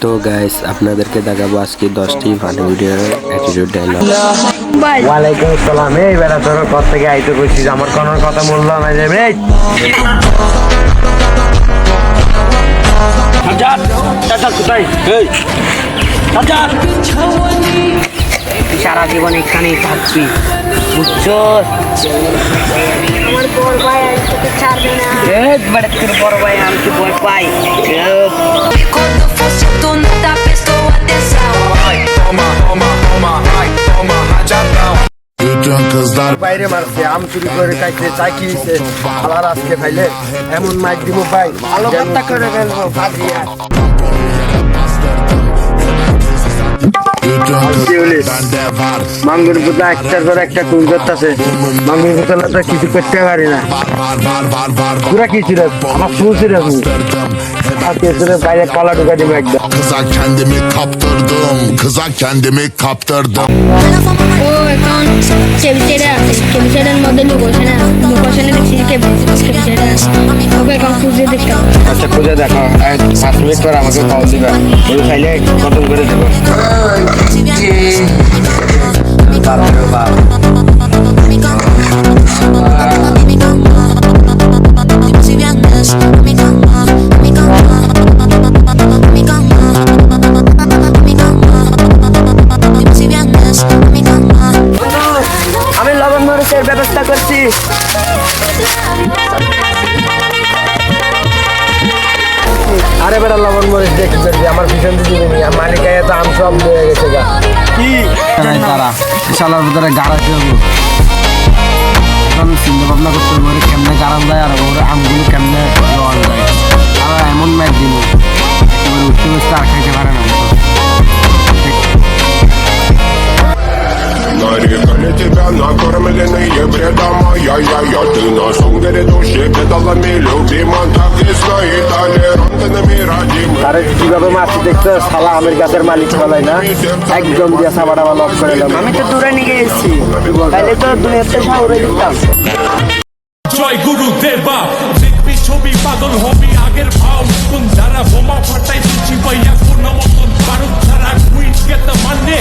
তো গাইস আপনাদেরকে দেখাবো আজকে 10টি ফানি ভিডিওর অ্যাটিটিউড ডায়লগ। ওয়ালাইকুম আসসালাম। এই বেটা তোর কত থেকে আইতে কইছিস, আমার কোন কথা বললো না যে রে সাজাদ সাজাদ কোথায়? এই সাজাদ, সারা জীবন এখানেই থাকবি, বুঝছো? আমার বড় ভাই তোকে ছাড়বে না। একবারে তোর বড় ভাই আমি তো ভয় পাই। Quando fosse tu não dá prestou atenção. বাইরে মারছে, আম চুরি করে খাইছে, চাকিয়েছে, আলার আজকে খাইলে এমন মাইক দিব ভাই, ভালো কথা করে ফেলবো ফাজিয়া। মাঙ্গুর পুতা একটার পর একটা কুল করতেছে, মাঙ্গুর পুতলা তো কিছু করতে পারি না। পুরা কি ছিল আমার ফুল ছিল বাইরে কলা ঢুকা দিব একদম। Kıza kendimi kaptırdım. ও এখন কেবিসেরা আছে, কেবিসেরার মধ্যে লোকেশনে দেখছি কেবিসেরা ওকে এখন খুঁজে দেখতে হবে। আচ্ছা খুঁজে দেখো, 5 মিনিট পর আমাকে কল দিবা, ওই খাইলে খতম করে দেবো। আমি লবণ মরিচের ব্যবস্থা করছি। আরে বেটা লবণ মরিচ দেখি করবি, আমার পিছন দিকে দিবি, মালিক আয়া তো আম সব নিয়ে গেছে গা। কি তারা শালার ভিতরে গাড়া দেবো, চিন্তা ভাবনা করতে হবে ওরে কেমনে গাড়ান যায় আর ওর আমগুলো কেমনে দেওয়া যায়। আর এমন ম্যাচ দিব উঠতে বসতে আর খাইতে পারে না। Нарекали тебя накормленные бредом, я ты на сунгере души бедалами любима, так и знай толерантными родимыми. আরে কিভাবে মাছটি দেখতে শালা আমের গাছের মালিক বলাই না, একদম দিয়ে সাবাড়া ভালো করে এলাম। আমি তো দূরে নিয়ে এসেছি, তাহলে তো দুনিয়াতে সাউরে দিতাম। জয় গুরু দেবা দেখবি ছবি পাগল হবি আগের ভাও কোন যারা বোমা ফাটাই দিচ্ছি ভাইয়া কোন মতন বারুদ ছাড়া কুইন কে তো মানে